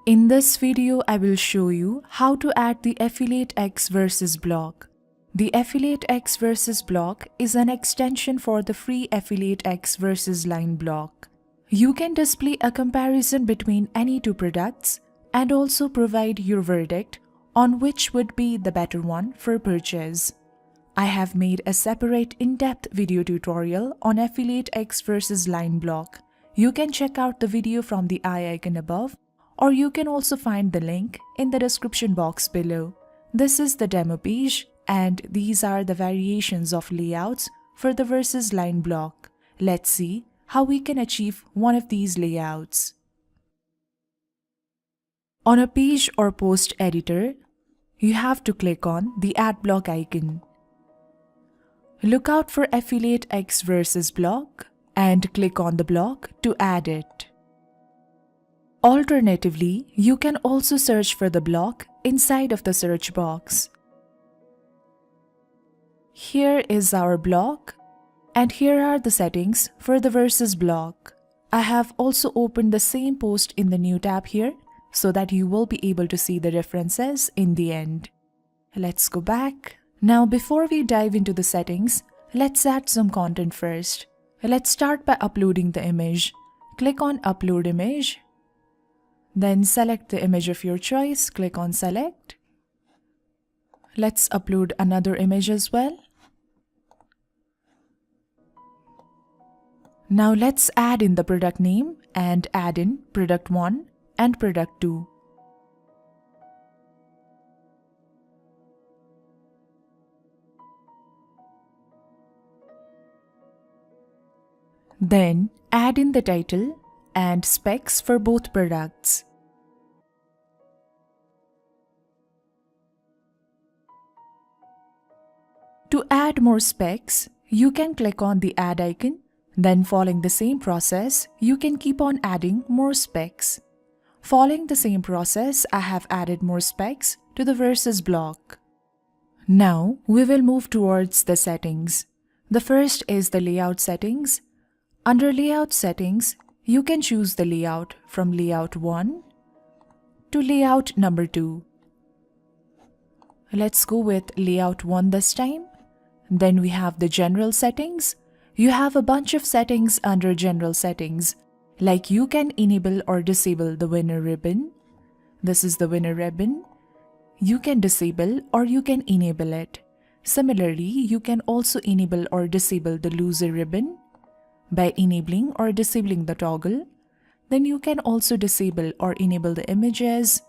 In this video, I will show you how to add the Affiliate X Versus block. The Affiliate X Versus block is an extension for the free Affiliate X Versus line block. You can display a comparison between any two products and also provide your verdict on which would be the better one for purchase. I have made a separate in-depth video tutorial on Affiliate X Versus line block. You can check out the video from the eye icon above, or you can also find the link in the description box below. This is the demo page and these are the variations of layouts for the Versus line block. Let's see how we can achieve one of these layouts. On a page or post editor, you have to click on the Add Block icon. Look out for Affiliate X Versus block and click on the block to add it. Alternatively, you can also search for the block inside of the search box. Here is our block, and here are the settings for the Versus block. I have also opened the same post in the new tab here so that you will be able to see the differences in the end. Let's go back. Now, before we dive into the settings, let's add some content first. Let's start by uploading the image. Click on Upload Image. Then select the image of your choice, click on Select. Let's upload another image as well. Now let's add in the product name and add in Product 1 and Product 2. Then add in the title and specs for both products. To add more specs, you can click on the add icon. Then following the same process, you can keep on adding more specs. Following the same process, I have added more specs to the Versus block. Now we will move towards the settings. The first is the layout settings. Under layout settings, you can choose the layout from layout 1 to layout number 2. Let's go with layout 1 this time. Then we have the general settings. You have a bunch of settings under general settings, like you can enable or disable the winner ribbon. This is the winner ribbon. You can disable or you can enable it. Similarly, you can also enable or disable the loser ribbon by enabling or disabling the toggle. Then you can also disable or enable the images.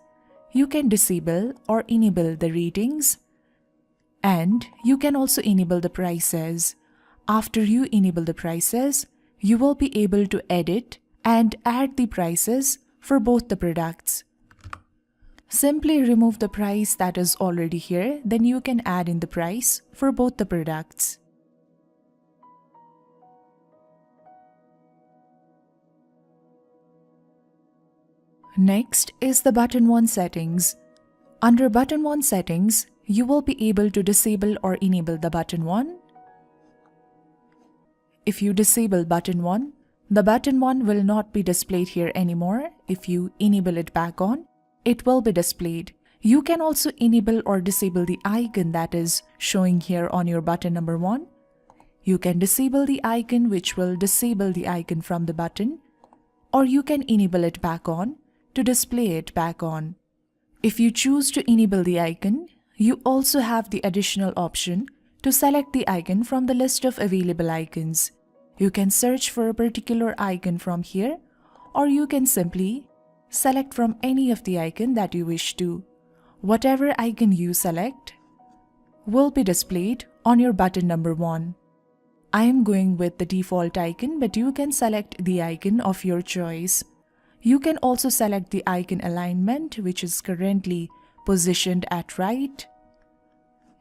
You can disable or enable the ratings. And you can also enable the prices. After you enable the prices, you will be able to edit and add the prices for both the products. Simply remove the price that is already here, then you can add in the price for both the products. Next is the Button 1 settings. Under Button 1 settings, you will be able to disable or enable the Button 1. If you disable Button 1, the Button 1 will not be displayed here anymore. If you enable it back on, it will be displayed. You can also enable or disable the icon that is showing here on your button number 1. You can disable the icon, which will disable the icon from the button, or you can enable it back on to display it back on. If you choose to enable the icon, you also have the additional option to select the icon from the list of available icons. You can search for a particular icon from here, or you can simply select from any of the icon that you wish to. Whatever icon you select will be displayed on your button number 1. I am going with the default icon, but you can select the icon of your choice. You can also select the icon alignment, which is currently positioned at right.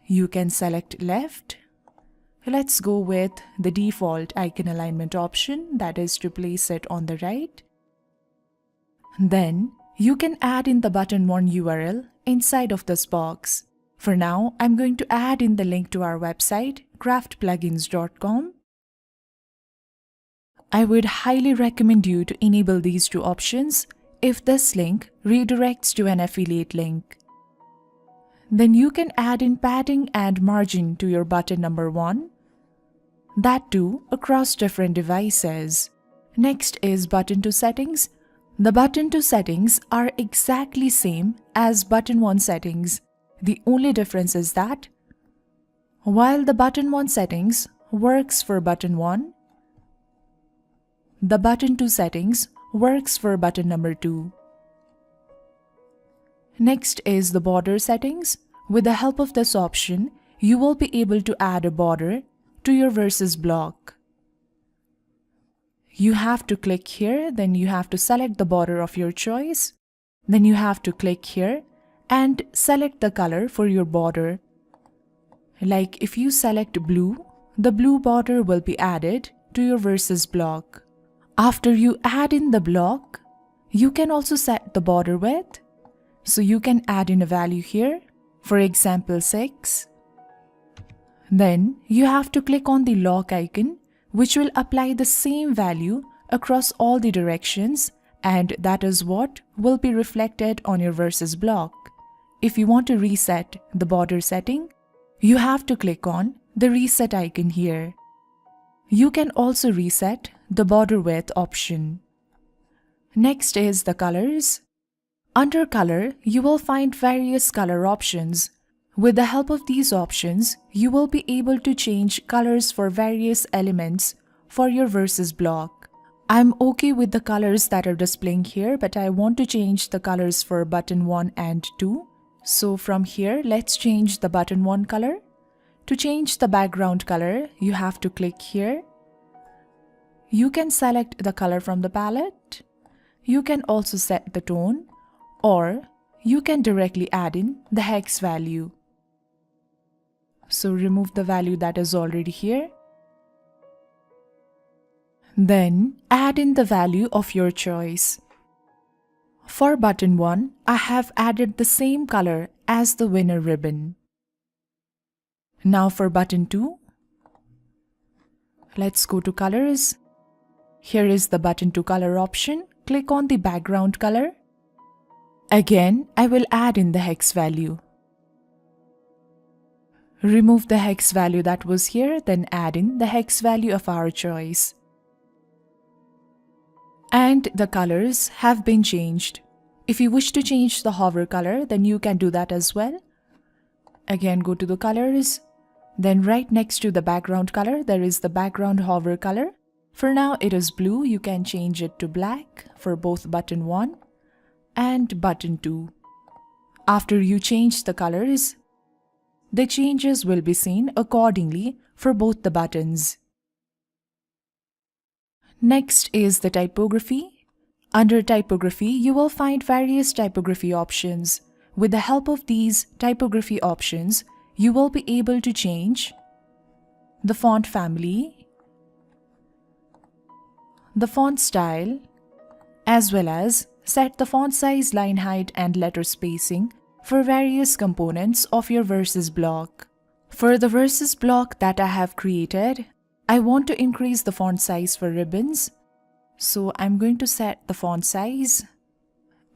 You can select left. Let's go with the default icon alignment option, that is to place it on the right. Then you can add in the Button 1 URL inside of this box. For now, I'm going to add in the link to our website, craftplugins.com. I would highly recommend you to enable these two options if this link redirects to an affiliate link. Then you can add in padding and margin to your button number 1. That too across different devices. Next is button 2 settings. The button 2 settings are exactly same as button 1 settings. The only difference is that while the button 1 settings works for button 1, the button 2 settings works for button number 2. Next is the border settings. With the help of this option, you will be able to add a border to your versus block. You have to click here, then you have to select the border of your choice. Then you have to click here and select the color for your border. Like if you select blue, the blue border will be added to your versus block. After you add in the block, you can also set the border width. So you can add in a value here, for example 6. Then you have to click on the lock icon, which will apply the same value across all the directions, and that is what will be reflected on your versus block. If you want to reset the border setting, you have to click on the reset icon here. You can also reset the border width option. Next is the colors. Under color, you will find various color options. With the help of these options, you will be able to change colors for various elements for your versus block. I'm okay with the colors that are displaying here, but I want to change the colors for button 1 and 2. So from here, let's change the button 1 color. To change the background color, you have to click here. You can select the color from the palette. You can also set the tone, or you can directly add in the hex value. So remove the value that is already here. Then add in the value of your choice. For button 1, I have added the same color as the winner ribbon. Now for button 2, let's go to colors. Here is the button 2 color option. Click on the background color. Again, I will add in the hex value. Remove the hex value that was here, then add in the hex value of our choice. And the colors have been changed. If you wish to change the hover color, then you can do that as well. Again, go to the colors. Then right next to the background color, there is the background hover color. For now, it is blue. You can change it to black for both button 1 and button 2. After you change the colors, the changes will be seen accordingly for both the buttons. Next is the typography. Under typography, you will find various typography options. With the help of these typography options, you will be able to change the font family, the font style, as well as set the font size, line height, and letter spacing for various components of your versus block. For the versus block that I have created, I want to increase the font size for ribbons. So I'm going to set the font size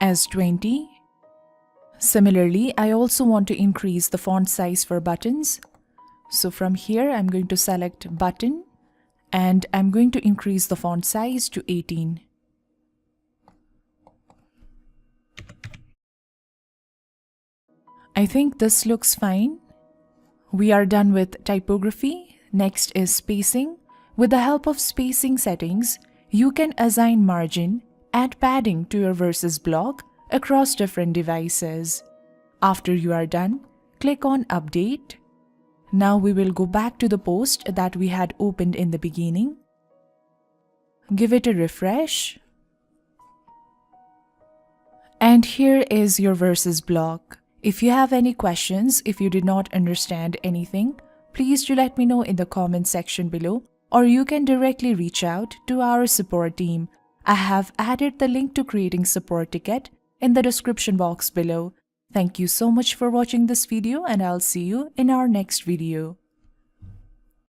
as 20. Similarly, I also want to increase the font size for buttons. So from here, I'm going to select button and I'm going to increase the font size to 18. I think this looks fine. We are done with typography. Next is spacing. With the help of spacing settings, you can assign margin and padding to your versus block across different devices. After you are done, click on Update. Now we will go back to the post that we had opened in the beginning. Give it a refresh. And here is your versus block. If you have any questions, if you did not understand anything, please do let me know in the comment section below, or you can directly reach out to our support team. I have added the link to creating support ticket in the description box below. Thank you so much for watching this video, and I'll see you in our next video.